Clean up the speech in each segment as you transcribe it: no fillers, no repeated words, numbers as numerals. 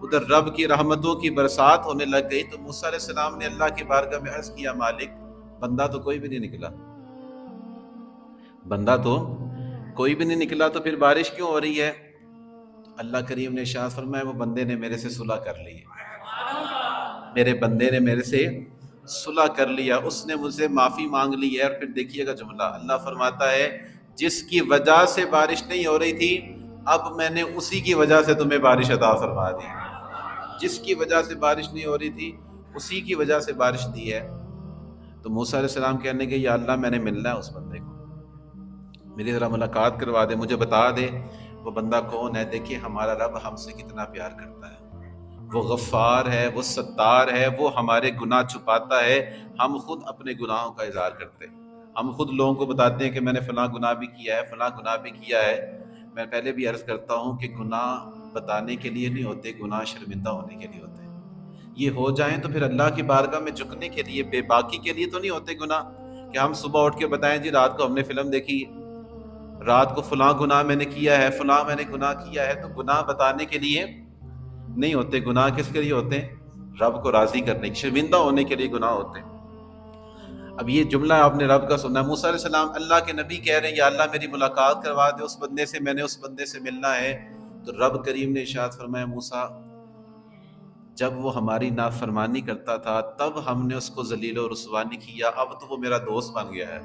ادھر رب کی رحمتوں کی برسات ہونے لگ گئی تو موسیٰ علیہ السلام نے اللہ کی بارگاہ میں عرض کیا، مالک بندہ تو کوئی بھی نہیں نکلا، بندہ تو کوئی بھی نہیں نکلا، تو پھر بارش کیوں ہو رہی ہے؟ اللہ کریم نے ارشاد فرمایا وہ بندے نے میرے سے صلح کر لی ہے، میرے بندے نے میرے سے صلح کر لیا، اس نے مجھ سے معافی مانگ لی ہے۔ اور پھر دیکھیے گا جملہ، اللہ فرماتا ہے جس کی وجہ سے بارش نہیں ہو رہی تھی اب میں نے اسی کی وجہ سے تمہیں بارش عطا فرما دی، جس کی وجہ سے بارش نہیں ہو رہی تھی اسی کی وجہ سے بارش دی ہے۔ تو موسیٰ علیہ السلام کہنے کہ یا اللہ میں نے ملنا ہے اس بندے کو، میری ذرا ملاقات کروا دے، مجھے بتا دے وہ بندہ کون ہے۔ دیکھیے ہمارا رب ہم سے کتنا پیار کرتا ہے، وہ غفار ہے، وہ ستار ہے، وہ ہمارے گناہ چھپاتا ہے۔ ہم خود اپنے گناہوں کا اظہار کرتے ہیں، ہم خود لوگوں کو بتاتے ہیں کہ میں نے فلاں گناہ بھی کیا ہے، فلاں گناہ بھی کیا ہے۔ میں پہلے بھی عرض کرتا ہوں کہ گناہ بتانے کے لیے نہیں ہوتے، گناہ شرمندہ ہونے کے لیے ہوتے ہیں۔ یہ ہو جائیں تو پھر اللہ کی بارگاہ میں جھکنے کے لیے، بے باکی کے لیے تو نہیں ہوتے گناہ، کہ ہم صبح اٹھ کے بتائیں جی رات کو ہم نے فلم دیکھی، رات کو فلاں گناہ میں نے کیا ہے، فلاں میں نے گناہ کیا ہے۔ تو گناہ بتانے کے لیے نہیں ہوتے، گناہ کس کے لیے ہوتے ہیں؟ رب کو راضی کرنے، شرمندہ ہونے کے لیے گناہ ہوتے ہیں۔ اب یہ جملہ آپ نے رب کا سنا، موسیٰ علیہ السلام اللہ کے نبی کہہ رہے ہیں یا اللہ میری ملاقات کروا دے اس بندے سے، میں نے اس بندے سے ملنا ہے۔ تو رب کریم نے ارشاد فرمایا موسیٰ جب وہ ہماری نافرمانی کرتا تھا تب ہم نے اس کو ذلیل و رسوا نہیں کیا، اب تو وہ میرا دوست بن گیا ہے،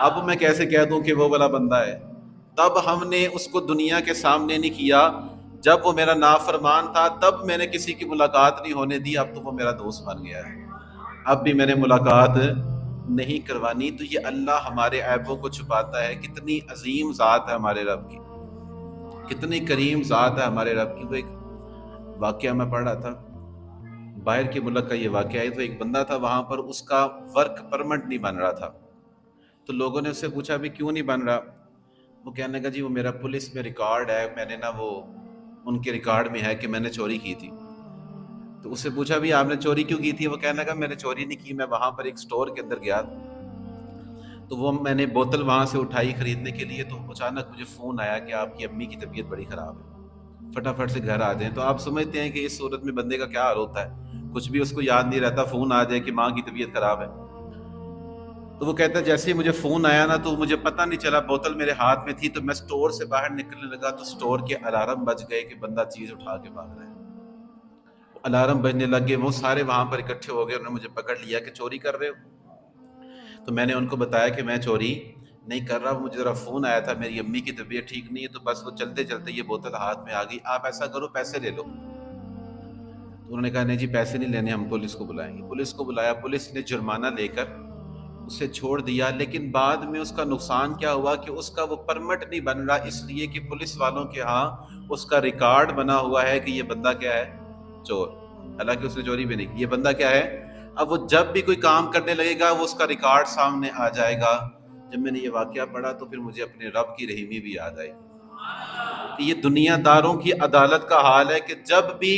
اب میں کیسے کہہ دوں کہ وہ والا بندہ ہے؟ تب ہم نے اس کو دنیا کے سامنے نہیں کیا، جب وہ میرا نافرمان تھا تب میں نے کسی کی ملاقات نہیں ہونے دی، اب تو وہ میرا دوست بن گیا ہے، اب بھی میں نے ملاقات نہیں کروانی۔ تو یہ اللہ ہمارے عیبوں کو چھپاتا ہے، کتنی عظیم ذات ہے ہمارے رب کی، کتنی کریم ذات ہے ہمارے رب کی۔ وہ ایک واقعہ میں پڑھ رہا تھا، باہر کے ملک کا یہ واقعہ ہے، تو ایک بندہ تھا وہاں پر، اس کا ورک پرمٹ نہیں بن رہا تھا، تو لوگوں نے اس سے پوچھا بھی کیوں نہیں بن رہا؟ وہ کہنے لگا جی وہ میرا پولیس میں ریکارڈ ہے، میں نے وہ ان کے ریکارڈ میں ہے کہ میں نے چوری کی تھی۔ تو اس سے پوچھا بھی آپ نے چوری کیوں کی تھی؟ وہ کہنے لگا میں نے چوری نہیں کی، میں وہاں پر ایک سٹور کے اندر گیا تو وہ میں نے بوتل وہاں سے اٹھائی خریدنے کے لیے، تو اچانک مجھے فون آیا کہ آپ کی امی کی طبیعت بڑی خراب ہے، فٹافٹ سے گھر آ جائیں۔ تو آپ سمجھتے ہیں کہ اس صورت میں بندے کا کیا حال ہوتا ہے، کچھ بھی اس کو یاد نہیں رہتا، فون آ جائے کہ ماں کی طبیعت خراب ہے۔ تو وہ کہتا ہے جیسے ہی مجھے فون آیا نا تو مجھے پتہ نہیں چلا، بوتل میرے ہاتھ میں تھی تو میں سٹور سے باہر نکلنے لگا تو سٹور کے الارم بج گئے کہ بندہ چیز اٹھا کے بھاگ رہا ہے۔ الارم بجنے لگے، وہ سارے وہاں پر اکٹھے ہو گئے، انہوں نے مجھے پکڑ لیا کہ چوری کر رہے ہو؟ تو میں نے ان کو بتایا کہ میں چوری نہیں کر رہا، مجھے ذرا فون آیا تھا، میری امی کی طبیعت ٹھیک نہیں ہے، تو بس وہ چلتے چلتے یہ بوتل ہاتھ میں آ گئی، آپ ایسا کرو پیسے لے لو۔ تو انہوں نے کہا نہیں جی پیسے نہیں لینے، ہم پولیس کو بلائیں گے۔ پولیس کو بلایا، پولیس نے جرمانہ لے کر اسے چھوڑ دیا، لیکن بعد میں اس کا نقصان کیا ہوا کہ اس کا وہ پرمٹ نہیں بن رہا، اس لیے کہ پولیس والوں کے ہاں اس کا ریکارڈ بنا ہوا ہے کہ یہ بندہ کیا ہے؟ چور، حالانکہ اس نے چوری بھی نہیں کی، یہ بندہ کیا ہے؟ اب وہ جب بھی کوئی کام کرنے لگے گا وہ اس کا ریکارڈ سامنے آ جائے گا۔ جب میں نے یہ واقعہ پڑھا تو پھر مجھے اپنے رب کی رحیمی بھی یاد آئی کہ یہ دنیا داروں کی عدالت کا حال ہے کہ جب بھی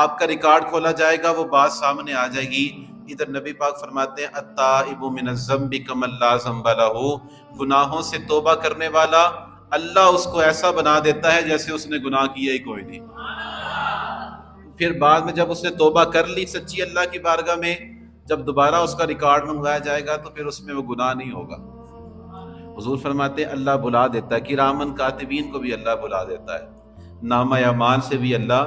آپ کا ریکارڈ کھولا جائے گا وہ بات سامنے آ جائے گی۔ ادھر نبی پاک فرماتے ہیں التائب من الذنب کمن لا ذنب لہ، گناہوں سے توبہ کرنے والا اللہ اس کو ایسا بنا دیتا ہے جیسے اس نے گناہ کیا ہی کوئی نہیں۔ پھر بعد میں جب اس نے توبہ کر لی سچی اللہ کی بارگاہ میں، جب دوبارہ اس کا ریکارڈ منگوایا جائے گا تو پھر اس میں وہ گناہ نہیں ہوگا۔ حضور فرماتے ہیں اللہ بلا دیتا ہے، کرامن کاتبین کو بھی اللہ بلا دیتا ہے، نامہ اعمال سے بھی اللہ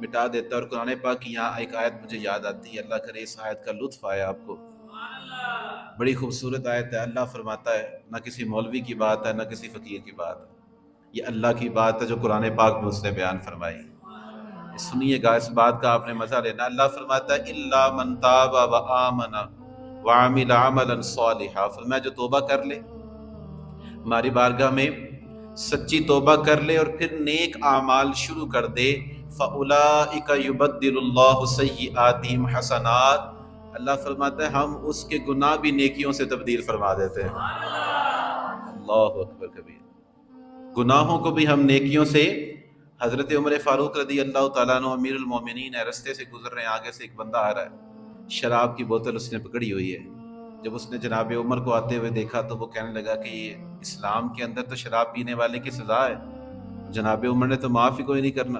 مٹا دیتا ہے۔ اور قرآن پاک کی یہاں ایک آیت مجھے یاد آتی ہے، اللہ کرے اس آیت کا لطف آیا آپ کو، بڑی خوبصورت آیت ہے۔ اللہ فرماتا ہے، نہ کسی مولوی کی بات ہے نہ کسی فقیر کی بات ہے، یہ اللہ کی بات ہے جو قرآن پاک میں اس نے بیان فرمائی۔ سنیے گا، اس بات کا آپ نے مزہ لینا۔ اللہ فرماتا ہے الا من تاب وآمن وعمل عملا صالحا، فرمایا جو توبہ کر لے ہماری بارگاہ میں، سچی توبہ کر لے اور پھر نیک اعمال شروع کر دے، فَأُولَئِكَ يُبَدِّلُ اللَّهُ سَيِّئَاتِهِمْ حَسَنَاتٍ، اللہ فرماتا ہے ہم اس کے گناہ بھی نیکیوں سے تبدیل فرما دیتے ہیں۔ اللہ اکبر کبیر، گناہوں کو بھی ہم نیکیوں سے۔ حضرت عمر فاروق رضی اللہ تعالیٰ عنہ امیر المومنین ہے، رستے سے گزر رہے ہیں، آگے سے ایک بندہ آ رہا ہے، شراب کی بوتل اس نے پکڑی ہوئی ہے۔ جب اس نے جناب عمر کو آتے ہوئے دیکھا تو وہ کہنے لگا کہ یہ اسلام کے اندر تو شراب پینے والے کی سزا ہے، جناب عمر نے تو معاف ہی کوئی نہیں کرنا۔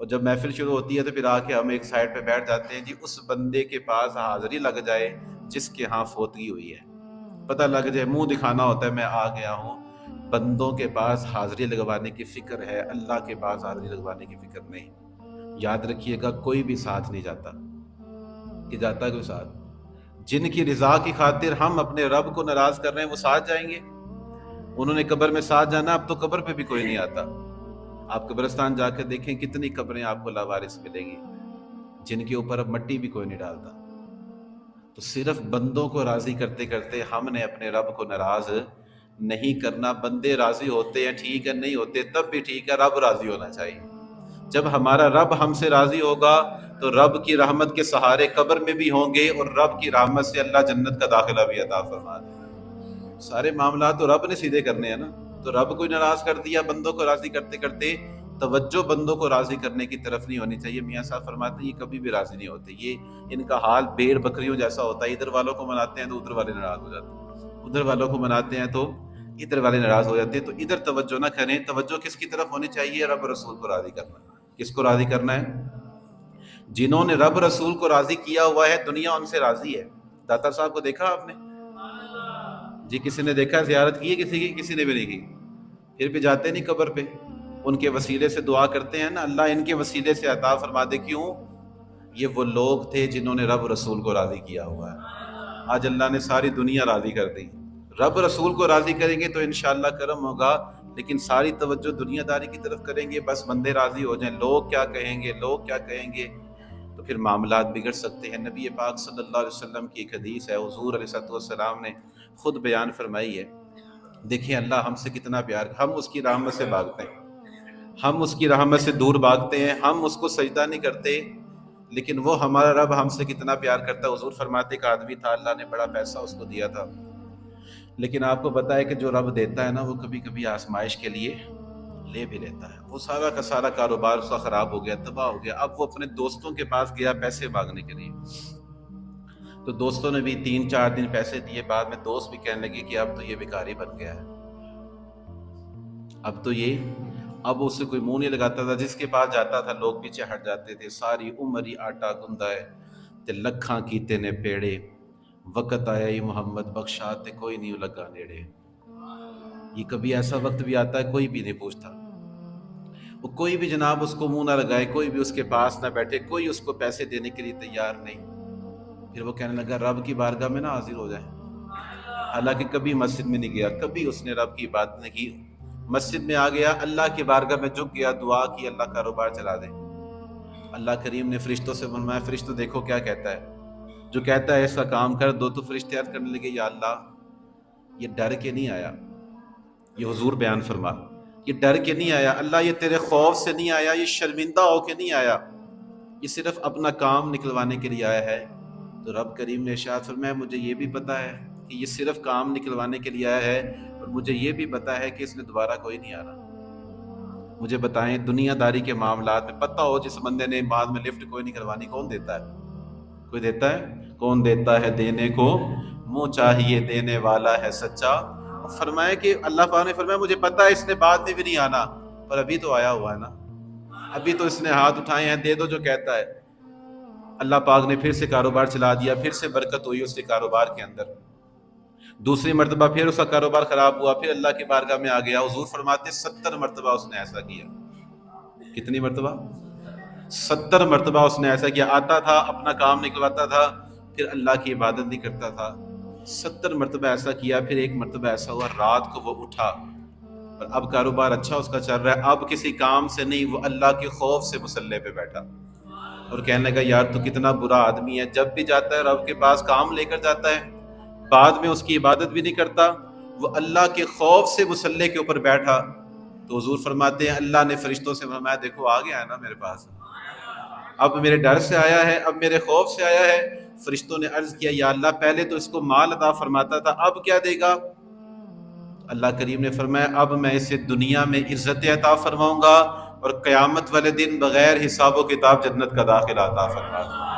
اور جب محفل شروع ہوتی ہے تو پھر آ کے ہم ایک سائڈ پہ بیٹھ جاتے ہیں، جی اس بندے کے پاس حاضری لگ جائے جس کے ہاں فوتگی ہوئی ہے، پتہ لگ جائے، منہ دکھانا ہوتا ہے میں آ گیا ہوں، بندوں کے پاس حاضری لگوانے کی فکر ہے، اللہ کے پاس حاضری لگوانے کی فکر نہیں۔ یاد رکھیے گا کوئی بھی ساتھ نہیں جاتا، کہ جاتا کوئی ساتھ؟ جن کی رضا کی خاطر ہم اپنے رب کو ناراض کر رہے ہیں وہ ساتھ جائیں گے؟ انہوں نے قبر میں ساتھ جانا، اب تو قبر پہ بھی کوئی نہیں آتا۔ آپ قبرستان جا کے دیکھیں کتنی قبریں آپ کو لاوارث ملیں گی جن کے اوپر اب مٹی بھی کوئی نہیں ڈالتا۔ تو صرف بندوں کو راضی کرتے کرتے ہم نے اپنے رب کو ناراض نہیں کرنا۔ بندے راضی ہوتے ہیں ٹھیک ہے، نہیں ہوتے تب بھی ٹھیک ہے، رب راضی ہونا چاہیے۔ جب ہمارا رب ہم سے راضی ہوگا تو رب کی رحمت کے سہارے قبر میں بھی ہوں گے، اور رب کی رحمت سے اللہ جنت کا داخلہ بھی عطا فرما دے گا۔ سارے معاملات تو رب نے سیدھے کرنے ہیں نا، تو رب کو ناراض کر دیا بندوں کو راضی کرتے کرتے۔ توجہ بندوں کو راضی کرنے کی طرف نہیں ہونی چاہیے۔ میاں صاحب فرماتے ہیں یہ کبھی بھی راضی نہیں ہوتے، یہ ان کا حال بھیڑ بکریوں جیسا ہوتا ہے، ادھر والوں کو مناتے ہیں تو ادھر والے ناراض ہو جاتے ہیں، ادھر والوں کو مناتے ہیں تو ادھر والے ناراض ہو جاتے ہیں۔ تو ادھر توجہ نہ کریں، توجہ کس کی طرف ہونی چاہیے؟ رب رسول کو راضی کرنا۔ کس کو راضی کرنا ہے؟ جنہوں نے رب رسول کو راضی کیا ہوا ہے دنیا ان سے راضی ہے۔ داتا صاحب کو دیکھا آپ نے؟ جی کسی نے دیکھا؟ زیارت کی ہے کسی کی؟ کسی نے بھی نہیں کی۔ پھر بھی جاتے نہیں قبر پہ، ان کے وسیلے سے دعا کرتے ہیں نا، اللہ ان کے وسیلے سے عطا فرما دے۔ کیوں؟ یہ وہ لوگ تھے جنہوں نے رب رسول کو راضی کیا ہوا ہے۔ آج اللہ نے ساری دنیا راضی کر دی۔ رب رسول کو راضی کریں گے تو انشاءاللہ کرم ہوگا، لیکن ساری توجہ دنیا داری کی طرف کریں گے، بس بندے راضی ہو جائیں، لوگ کیا کہیں گے، لوگ کیا کہیں گے، تو پھر معاملات بگڑ سکتے ہیں۔ نبی پاک صلی اللہ علیہ وسلم کی ایک حدیث ہے، حضور علیہ السلام نے خود بیان فرمائی ہے۔ دیکھیں اللہ ہم سے کتنا پیار، ہم اس کی رحمت سے بھاگتے ہیں، ہم اس کی رحمت سے دور بھاگتے ہیں، ہم اس کو سجدہ نہیں کرتے، لیکن وہ ہمارا رب ہم سے کتنا پیار کرتا ہے۔ حضور فرماتے ایک آدمی تھا، اللہ نے بڑا پیسہ اس کو دیا تھا، لیکن آپ کو پتا ہے کہ جو رب دیتا ہے نا وہ کبھی کبھی آزمائش کے لیے لے بھی لیتا ہے۔ وہ سارا کا سارا کاروبار اس کا خراب ہو گیا، تباہ ہو گیا۔ اب وہ اپنے دوستوں کے پاس گیا پیسے مانگنے کے لیے، تو دوستوں نے بھی 3-4 دن پیسے دیے، بعد میں دوست بھی کہنے لگے کہ اب تو یہ بھکاری بن گیا ہے، اب اس سے کوئی منہ نہیں لگاتا تھا، جس کے پاس جاتا تھا لوگ پیچھے ہٹ جاتے تھے۔ ساری عمر ہی آٹا گندا ہے تے لکھاں کیتے نے پیڑے، وقت آیا ہی محمد بخشا تے کوئی نہیں لگا نیڑے۔ یہ کبھی ایسا وقت بھی آتا ہے کوئی بھی نہیں پوچھتا، وہ کوئی بھی جناب اس کو منہ نہ لگائے، کوئی بھی اس کے پاس نہ بیٹھے، کوئی اس کو پیسے دینے کے لیے تیار نہیں۔ پھر وہ کہنے لگا رب کی بارگاہ میں نہ حاضر ہو جائے، حالانکہ کبھی مسجد میں نہیں گیا، کبھی اس نے رب کی عبادت نہیں کی۔ مسجد میں آ گیا، اللہ کی بارگاہ میں جھک گیا، دعا کی اللہ کاروبار چلا دے۔ اللہ کریم نے فرشتوں سے فرمایا فرشتوں دیکھو کیا کہتا ہے، جو کہتا ہے ایسا کام کر دو۔ تو فرشتے عرض کرنے لگے یا اللہ یہ ڈر کے نہیں آیا، یہ حضور بیان فرما، یہ ڈر کے نہیں آیا اللہ، یہ تیرے خوف سے نہیں آیا، یہ شرمندہ ہو کے نہیں آیا، یہ صرف اپنا کام نکلوانے کے لیے آیا ہے۔ تو رب کریم نے ارشاد فرمایا مجھے یہ بھی پتا ہے کہ یہ صرف کام نکلوانے کے لیے آیا ہے، اور مجھے یہ بھی پتا ہے کہ اس نے دوبارہ کوئی نہیں آنا۔ مجھے بتائیں دنیا داری کے معاملات میں پتہ ہو جس بندے نے بعد میں لفٹ کوئی نہیں کروانی، کون دیتا ہے؟ کوئی دیتا ہے؟ کون دیتا ہے دینے کو منہ چاہیے دینے والا ہے سچا۔ فرمایا کہ اللہ پاک نے فرمایا مجھے پتا ہے اس نے بعد میں بھی نہیں آنا، پر ابھی تو آیا ہوا ہے نا، ابھی تو اس نے ہاتھ اٹھائے ہیں، دے دو جو کہتا ہے۔ اللہ پاک نے پھر سے کاروبار چلا دیا، پھر سے برکت ہوئی اس کے کاروبار کے اندر۔ دوسری مرتبہ پھر اس کا کاروبار خراب ہوا، پھر اللہ کی بارگاہ میں آ گیا۔ حضور فرماتے 70 مرتبہ اس نے ایسا کیا۔ کتنی مرتبہ؟ 70 مرتبہ اس نے ایسا کیا۔ آتا تھا اپنا کام نکلواتا تھا، پھر اللہ کی عبادت نہیں کرتا تھا۔ 70 مرتبہ ایسا کیا۔ پھر ایک مرتبہ ایسا ہوا رات کو وہ اٹھا اور اب کاروبار اچھا اس کا چل رہا ہے، اب کسی کام سے نہیں، وہ اللہ کے خوف سے مصلی پہ بیٹھا اور کہنے لگا یار تو کتنا برا آدمی ہے، جب بھی جاتا ہے رب کے پاس کام لے کر جاتا ہے، بعد میں اس کی عبادت بھی نہیں کرتا، وہ اللہ کے خوف سے مصلی کے اوپر بیٹھا۔ تو حضور فرماتے ہیں اللہ نے فرشتوں سے فرمایا دیکھو آ گیا ہے نا میرے پاس، اب میرے ڈر سے آیا ہے، اب میرے خوف سے آیا ہے۔ فرشتوں نے عرض کیا یا اللہ پہلے تو اس کو مال عطا فرماتا تھا، اب کیا دے گا؟ اللہ کریم نے فرمایا اب میں اسے دنیا میں عزت عطا فرماؤں گا، اور قیامت والے دن بغیر حساب و کتاب جنت کا داخلہ عطا فرما دوں گا۔